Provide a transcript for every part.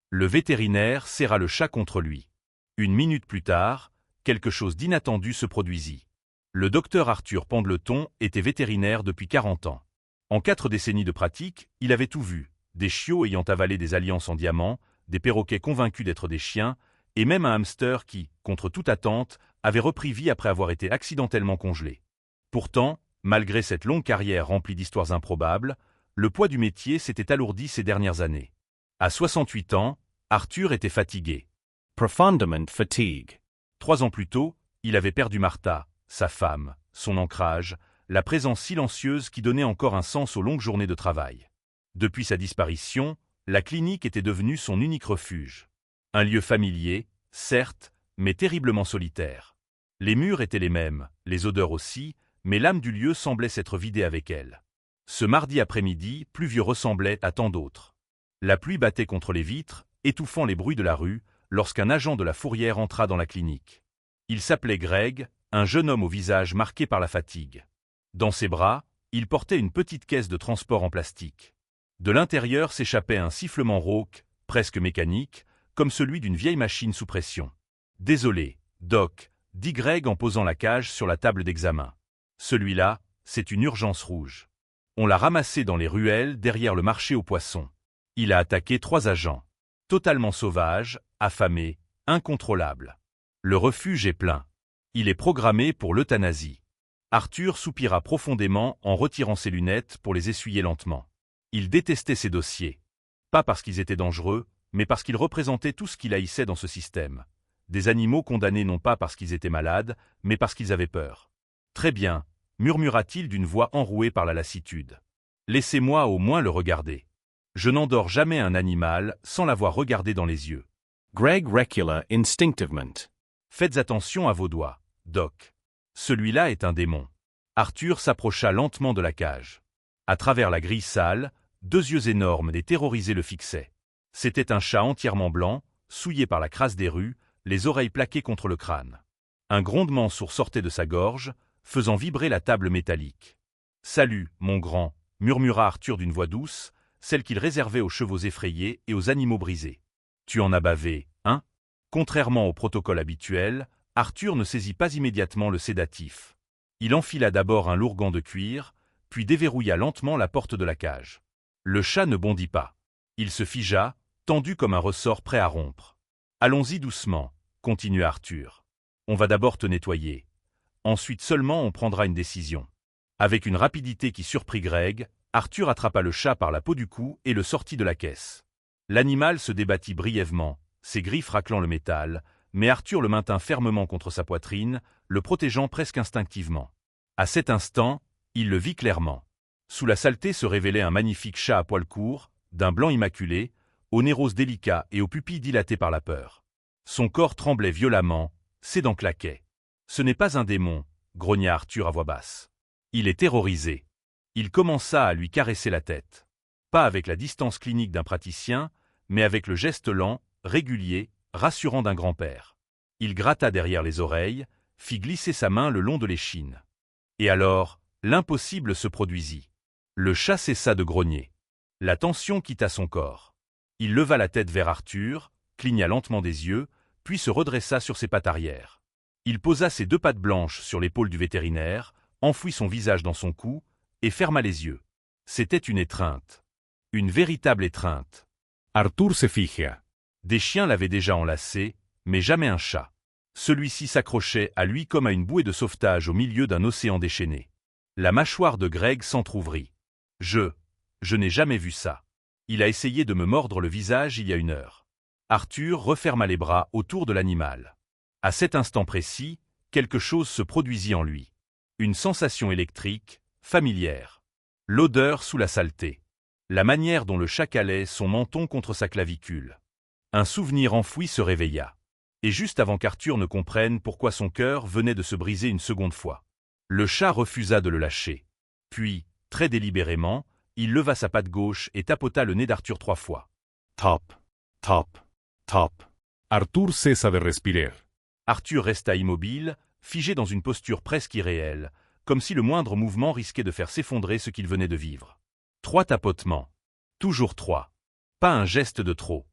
Le vétérinaire serra le chat contre lui. Une minute plus tard, quelque chose d'inattendu se produisit. Le docteur Arthur Pendleton était vétérinaire depuis 40 ans. En 4 décennies de pratique, il avait tout vu. Des chiots ayant avalé des alliances en diamant, des perroquets convaincus d'être des chiens, et même un hamster qui, contre toute attente, avait repris vie après avoir été accidentellement congelé. Pourtant, malgré cette longue carrière remplie d'histoires improbables, le poids du métier s'était alourdi ces dernières années. À 68 ans, Arthur était fatigué. Profoundament fatigue. 3 ans plus tôt, il avait perdu Martha, sa femme, son ancrage, la présence silencieuse qui donnait encore un sens aux longues journées de travail. Depuis sa disparition, la clinique était devenue son unique refuge. Un lieu familier, certes, mais terriblement solitaire. Les murs étaient les mêmes, les odeurs aussi, mais l'âme du lieu semblait s'être vidée avec elle. Ce mardi après-midi, pluvieux ressemblait à tant d'autres. La pluie battait contre les vitres, étouffant les bruits de la rue, lorsqu'un agent de la fourrière entra dans la clinique. Il s'appelait Greg, un jeune homme au visage marqué par la fatigue. Dans ses bras, il portait une petite caisse de transport en plastique. De l'intérieur s'échappait un sifflement rauque, presque mécanique, comme celui d'une vieille machine sous pression. « Désolé, Doc », dit Greg en posant la cage sur la table d'examen. « Celui-là, c'est une urgence rouge. On l'a ramassé dans les ruelles derrière le marché aux poissons. Il a attaqué 3 agents. Totalement sauvage, affamé, incontrôlable. Le refuge est plein. Il est programmé pour l'euthanasie. » Arthur soupira profondément en retirant ses lunettes pour les essuyer lentement. Il détestait ces dossiers. Pas parce qu'ils étaient dangereux, mais parce qu'ils représentaient tout ce qu'il haïssait dans ce système. Des animaux condamnés non pas parce qu'ils étaient malades, mais parce qu'ils avaient peur. « Très bien », murmura-t-il d'une voix enrouée par la lassitude. « Laissez-moi au moins le regarder. Je n'endors jamais un animal sans l'avoir regardé dans les yeux. » Greg recula instinctivement. « Faites attention à vos doigts, Doc. Celui-là est un démon. » Arthur s'approcha lentement de la cage. À travers la grille sale, 2 yeux énormes et terrorisés le fixaient. C'était un chat entièrement blanc, souillé par la crasse des rues, les oreilles plaquées contre le crâne. Un grondement sourd sortait de sa gorge, faisant vibrer la table métallique. « Salut, mon grand », murmura Arthur d'une voix douce, celle qu'il réservait aux chevaux effrayés et aux animaux brisés. « Tu en as bavé, hein ?» Contrairement au protocole habituel, Arthur ne saisit pas immédiatement le sédatif. Il enfila d'abord un lourd gant de cuir, puis déverrouilla lentement la porte de la cage. Le chat ne bondit pas. Il se figea, tendu comme un ressort prêt à rompre. « Allons-y doucement », continua Arthur. « On va d'abord te nettoyer. Ensuite seulement on prendra une décision. » Avec une rapidité qui surprit Greg, Arthur attrapa le chat par la peau du cou et le sortit de la caisse. L'animal se débattit brièvement, ses griffes raclant le métal, mais Arthur le maintint fermement contre sa poitrine, le protégeant presque instinctivement. À cet instant, il le vit clairement. Sous la saleté se révélait un magnifique chat à poils courts, d'un blanc immaculé, au nez rose délicat et aux pupilles dilatées par la peur. Son corps tremblait violemment, ses dents claquaient. « Ce n'est pas un démon », grogna Arthur à voix basse. Il est terrorisé. Il commença à lui caresser la tête. Pas avec la distance clinique d'un praticien, mais avec le geste lent, régulier, rassurant d'un grand-père. Il gratta derrière les oreilles, fit glisser sa main le long de l'échine. Et alors, l'impossible se produisit. Le chat cessa de grogner. La tension quitta son corps. Il leva la tête vers Arthur, cligna lentement des yeux, puis se redressa sur ses pattes arrière. Il posa ses 2 pattes blanches sur l'épaule du vétérinaire, enfouit son visage dans son cou et ferma les yeux. C'était une étreinte. Une véritable étreinte. Arthur se fija. Des chiens l'avaient déjà enlacé, mais jamais un chat. Celui-ci s'accrochait à lui comme à une bouée de sauvetage au milieu d'un océan déchaîné. La mâchoire de Greg s'entr'ouvrit. Je n'ai jamais vu ça. Il a essayé de me mordre le visage il y a 1 heure. Arthur referma les bras autour de l'animal. À cet instant précis, quelque chose se produisit en lui. Une sensation électrique, familière. L'odeur sous la saleté. La manière dont le chat calait son menton contre sa clavicule. Un souvenir enfoui se réveilla. Et juste avant qu'Arthur ne comprenne pourquoi son cœur venait de se briser une seconde fois. Le chat refusa de le lâcher. Puis, très délibérément, il leva sa patte gauche et tapota le nez d'Arthur 3 fois. Top, top, top. Arthur cessa de respirer. Arthur resta immobile, figé dans une posture presque irréelle, comme si le moindre mouvement risquait de faire s'effondrer ce qu'il venait de vivre. 3 tapotements. Toujours 3. Pas un geste de trop.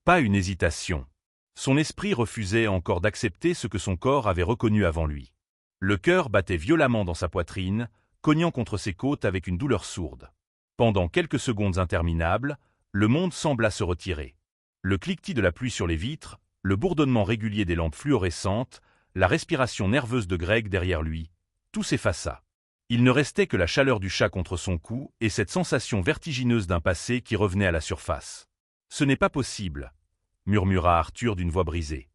Pas une hésitation. Son esprit refusait encore d'accepter ce que son corps avait reconnu avant lui. Le cœur battait violemment dans sa poitrine, cognant contre ses côtes avec une douleur sourde. Pendant quelques secondes interminables, le monde sembla se retirer. Le cliquetis de la pluie sur les vitres, le bourdonnement régulier des lampes fluorescentes, la respiration nerveuse de Greg derrière lui, tout s'effaça. Il ne restait que la chaleur du chat contre son cou et cette sensation vertigineuse d'un passé qui revenait à la surface. « Ce n'est pas possible », murmura Arthur d'une voix brisée.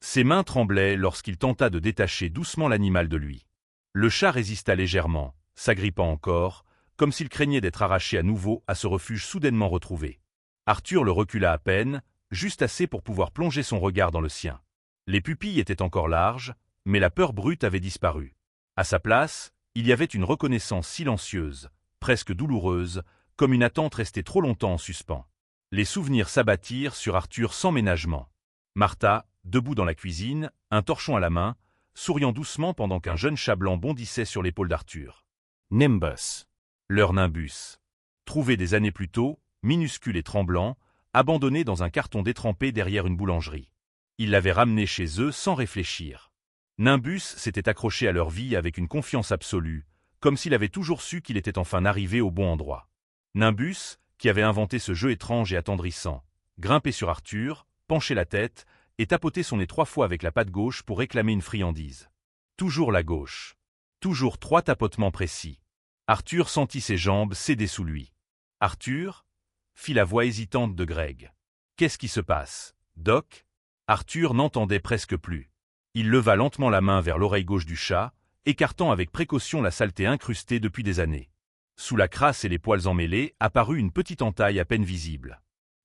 Ses mains tremblaient lorsqu'il tenta de détacher doucement l'animal de lui. Le chat résista légèrement, s'agrippant encore, comme s'il craignait d'être arraché à nouveau à ce refuge soudainement retrouvé. Arthur le recula à peine, juste assez pour pouvoir plonger son regard dans le sien. Les pupilles étaient encore larges, mais la peur brute avait disparu. À sa place, il y avait une reconnaissance silencieuse, presque douloureuse, comme une attente restée trop longtemps en suspens. Les souvenirs s'abattirent sur Arthur sans ménagement. Martha, debout dans la cuisine, un torchon à la main, souriant doucement pendant qu'un jeune chat blanc bondissait sur l'épaule d'Arthur. Nimbus. Leur Nimbus. Trouvé des années plus tôt, minuscule et tremblant, abandonné dans un carton détrempé derrière une boulangerie. Ils l'avaient ramené chez eux sans réfléchir. Nimbus s'était accroché à leur vie avec une confiance absolue, comme s'il avait toujours su qu'il était enfin arrivé au bon endroit. Nimbus, qui avait inventé ce jeu étrange et attendrissant, grimpait sur Arthur, penchait la tête et tapotait son nez 3 fois avec la patte gauche pour réclamer une friandise. Toujours la gauche. Toujours 3 tapotements précis. Arthur sentit ses jambes céder sous lui. « Arthur » fit la voix hésitante de Greg. « Qu'est-ce qui se passe, Doc ?» Arthur n'entendait presque plus. Il leva lentement la main vers l'oreille gauche du chat, écartant avec précaution la saleté incrustée depuis des années. Sous la crasse et les poils emmêlés apparut une petite entaille à peine visible.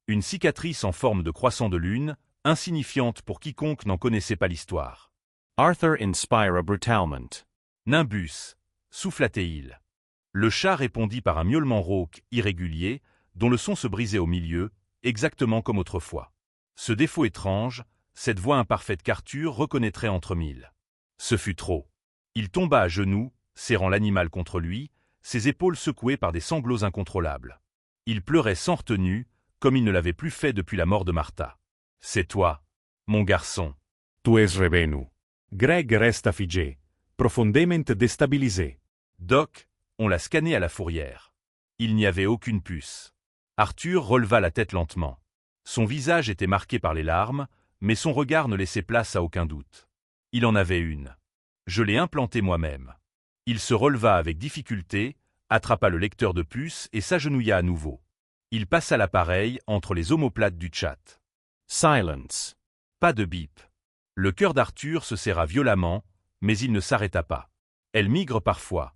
Une cicatrice en forme de croissant de lune, insignifiante pour quiconque n'en connaissait pas l'histoire. Arthur inspira brutalement. Nimbus, souffla-t-il. Le chat répondit par un miaulement rauque, irrégulier, dont le son se brisait au milieu, exactement comme autrefois. Ce défaut étrange, cette voix imparfaite qu'Arthur reconnaîtrait entre mille. Ce fut trop. Il tomba à genoux, serrant l'animal contre lui, ses épaules secouées par des sanglots incontrôlables. Il pleurait sans retenue, comme il ne l'avait plus fait depuis la mort de Martha. « C'est toi, mon garçon. » Tu es revenu. Greg resta figé, profondément déstabilisé. Doc, on l'a scanné à la fourrière. Il n'y avait aucune puce. Arthur releva la tête lentement. Son visage était marqué par les larmes, mais son regard ne laissait place à aucun doute. Il en avait une. Je l'ai implantée moi-même. Il se releva avec difficulté, attrapa le lecteur de puces et s'agenouilla à nouveau. Il passa l'appareil entre les omoplates du chat. Silence. Pas de bip. Le cœur d'Arthur se serra violemment, mais il ne s'arrêta pas. Elle migre parfois,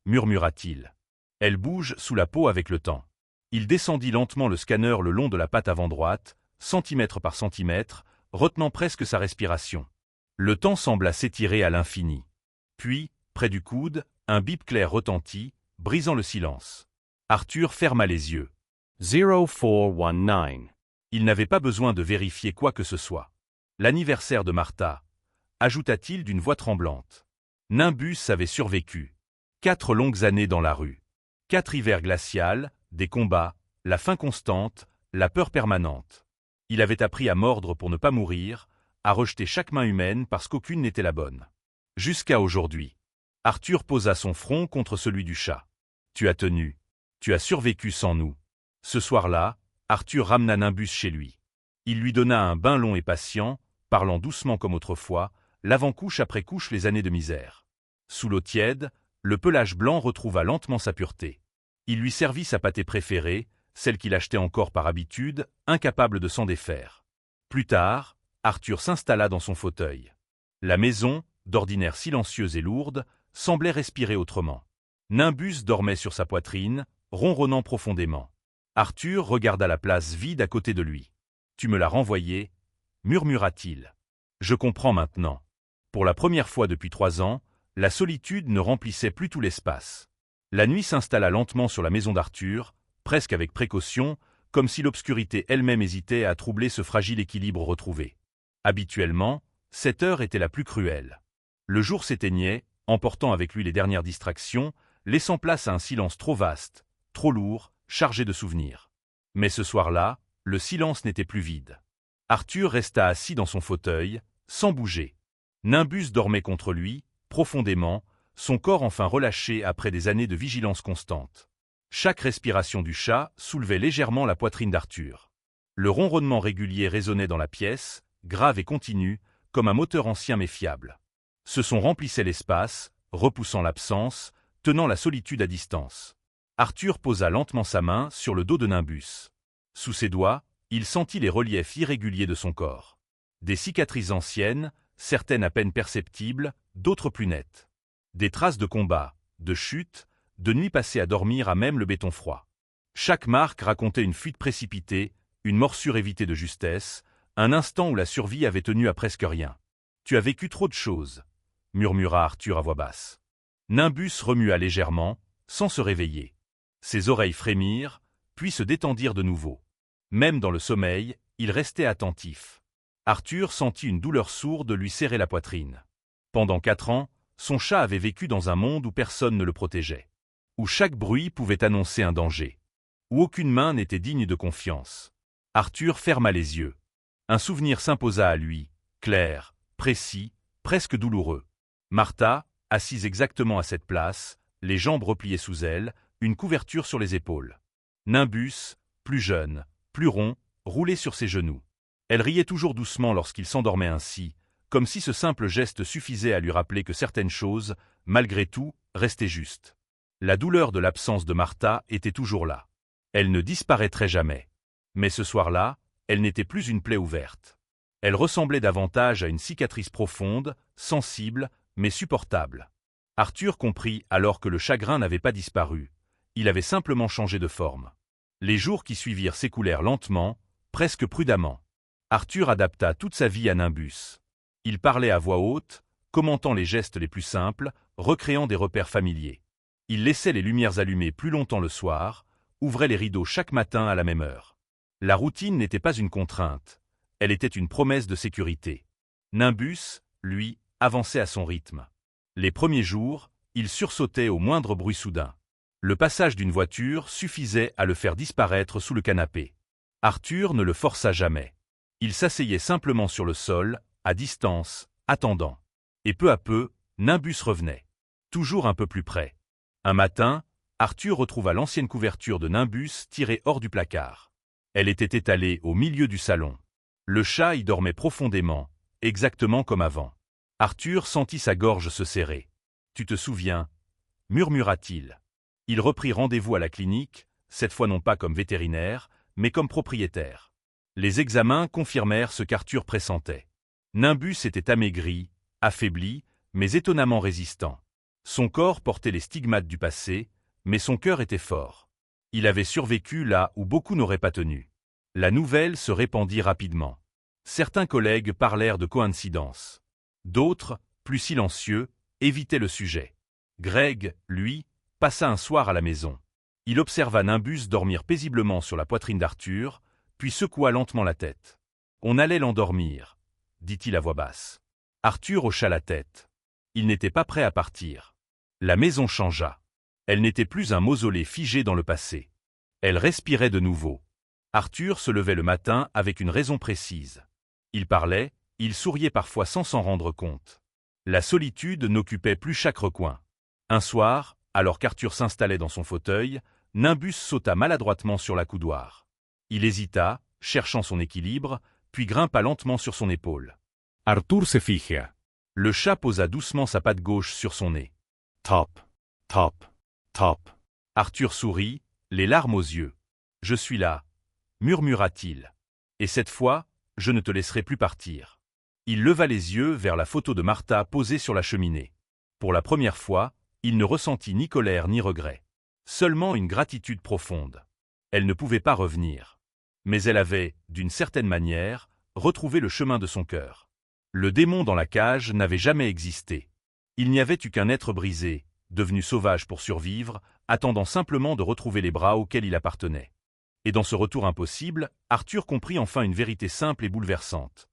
murmura-t-il. Elle bouge sous la peau avec le temps. Il descendit lentement le scanner le long de la patte avant droite, centimètre par centimètre, retenant presque sa respiration. Le temps sembla s'étirer à l'infini. Puis, près du coude, un bip clair retentit, brisant le silence. Arthur ferma les yeux. 0419. Il n'avait pas besoin de vérifier quoi que ce soit. L'anniversaire de Martha, ajouta-t-il d'une voix tremblante. Nimbus avait survécu. 4 longues années dans la rue. 4 hivers glacials, des combats, la faim constante, la peur permanente. Il avait appris à mordre pour ne pas mourir, à rejeter chaque main humaine parce qu'aucune n'était la bonne. Jusqu'à aujourd'hui. Arthur posa son front contre celui du chat. Tu as tenu. Tu as survécu sans nous. Ce soir-là, Arthur ramena Nimbus chez lui. Il lui donna un bain long et patient, parlant doucement comme autrefois, lavant couche après couche les années de misère. Sous l'eau tiède, le pelage blanc retrouva lentement sa pureté. Il lui servit sa pâtée préférée, celle qu'il achetait encore par habitude, incapable de s'en défaire. Plus tard, Arthur s'installa dans son fauteuil. La maison, d'ordinaire silencieuse et lourde, semblait respirer autrement. Nimbus dormait sur sa poitrine, ronronnant profondément. Arthur regarda la place vide à côté de lui. « Tu me l'as renvoyé » murmura-t-il. « Je comprends maintenant. » Pour la première fois depuis 3 ans, la solitude ne remplissait plus tout l'espace. La nuit s'installa lentement sur la maison d'Arthur, presque avec précaution, comme si l'obscurité elle-même hésitait à troubler ce fragile équilibre retrouvé. Habituellement, cette heure était la plus cruelle. Le jour s'éteignait, emportant avec lui les dernières distractions, laissant place à un silence trop vaste, trop lourd, chargé de souvenirs. Mais ce soir-là, le silence n'était plus vide. Arthur resta assis dans son fauteuil, sans bouger. Nimbus dormait contre lui, profondément, son corps enfin relâché après des années de vigilance constante. Chaque respiration du chat soulevait légèrement la poitrine d'Arthur. Le ronronnement régulier résonnait dans la pièce, grave et continu, comme un moteur ancien mais fiable. Ce son remplissait l'espace, repoussant l'absence, tenant la solitude à distance. Arthur posa lentement sa main sur le dos de Nimbus. Sous ses doigts, il sentit les reliefs irréguliers de son corps. Des cicatrices anciennes, certaines à peine perceptibles, d'autres plus nettes. Des traces de combat, de chute, de nuits passées à dormir à même le béton froid. Chaque marque racontait une fuite précipitée, une morsure évitée de justesse, un instant où la survie avait tenu à presque rien. « Tu as vécu trop de choses », murmura Arthur à voix basse. Nimbus remua légèrement, sans se réveiller. Ses oreilles frémirent, puis se détendirent de nouveau. Même dans le sommeil, il restait attentif. Arthur sentit une douleur sourde lui serrer la poitrine. Pendant 4 ans, son chat avait vécu dans un monde où personne ne le protégeait. Où chaque bruit pouvait annoncer un danger. Où aucune main n'était digne de confiance. Arthur ferma les yeux. Un souvenir s'imposa à lui, clair, précis, presque douloureux. Martha, assise exactement à cette place, les jambes repliées sous elle, une couverture sur les épaules. Nimbus, plus jeune, plus rond, roulé sur ses genoux. Elle riait toujours doucement lorsqu'il s'endormait ainsi, comme si ce simple geste suffisait à lui rappeler que certaines choses, malgré tout, restaient justes. La douleur de l'absence de Martha était toujours là. Elle ne disparaîtrait jamais. Mais ce soir-là, elle n'était plus une plaie ouverte. Elle ressemblait davantage à une cicatrice profonde, sensible, mais supportable. Arthur comprit alors que le chagrin n'avait pas disparu. Il avait simplement changé de forme. Les jours qui suivirent s'écoulèrent lentement, presque prudemment. Arthur adapta toute sa vie à Nimbus. Il parlait à voix haute, commentant les gestes les plus simples, recréant des repères familiers. Il laissait les lumières allumées plus longtemps le soir, ouvrait les rideaux chaque matin à la même heure. La routine n'était pas une contrainte, elle était une promesse de sécurité. Nimbus, lui, avançait à son rythme. Les premiers jours, il sursautait au moindre bruit soudain. Le passage d'une voiture suffisait à le faire disparaître sous le canapé. Arthur ne le força jamais. Il s'asseyait simplement sur le sol, à distance, attendant. Et peu à peu, Nimbus revenait. Toujours un peu plus près. Un matin, Arthur retrouva l'ancienne couverture de Nimbus tirée hors du placard. Elle était étalée au milieu du salon. Le chat y dormait profondément, exactement comme avant. Arthur sentit sa gorge se serrer. « Tu te souviens » murmura-t-il. Il reprit rendez-vous à la clinique, cette fois non pas comme vétérinaire, mais comme propriétaire. Les examens confirmèrent ce qu'Arthur pressentait. Nimbus était amaigri, affaibli, mais étonnamment résistant. Son corps portait les stigmates du passé, mais son cœur était fort. Il avait survécu là où beaucoup n'auraient pas tenu. La nouvelle se répandit rapidement. Certains collègues parlèrent de coïncidence. D'autres, plus silencieux, évitaient le sujet. Greg, lui, passa un soir à la maison. Il observa Nimbus dormir paisiblement sur la poitrine d'Arthur, puis secoua lentement la tête. « On allait l'endormir », dit-il à voix basse. Arthur hocha la tête. Il n'était pas prêt à partir. La maison changea. Elle n'était plus un mausolée figé dans le passé. Elle respirait de nouveau. Arthur se levait le matin avec une raison précise. Il parlait, il souriait parfois sans s'en rendre compte. La solitude n'occupait plus chaque recoin. Un soir, alors qu'Arthur s'installait dans son fauteuil, Nimbus sauta maladroitement sur la coudoir. Il hésita, cherchant son équilibre, puis grimpa lentement sur son épaule. Arthur se fija. Le chat posa doucement sa patte gauche sur son nez. Top, top, top. Arthur sourit, les larmes aux yeux. « Je suis là », murmura-t-il. « Et cette fois, je ne te laisserai plus partir. » Il leva les yeux vers la photo de Martha posée sur la cheminée. Pour la première fois, il ne ressentit ni colère ni regret. Seulement une gratitude profonde. Elle ne pouvait pas revenir. Mais elle avait, d'une certaine manière, retrouvé le chemin de son cœur. Le démon dans la cage n'avait jamais existé. Il n'y avait eu qu'un être brisé, devenu sauvage pour survivre, attendant simplement de retrouver les bras auxquels il appartenait. Et dans ce retour impossible, Arthur comprit enfin une vérité simple et bouleversante.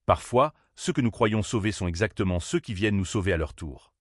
Parfois, ceux que nous croyons sauver sont exactement ceux qui viennent nous sauver à leur tour.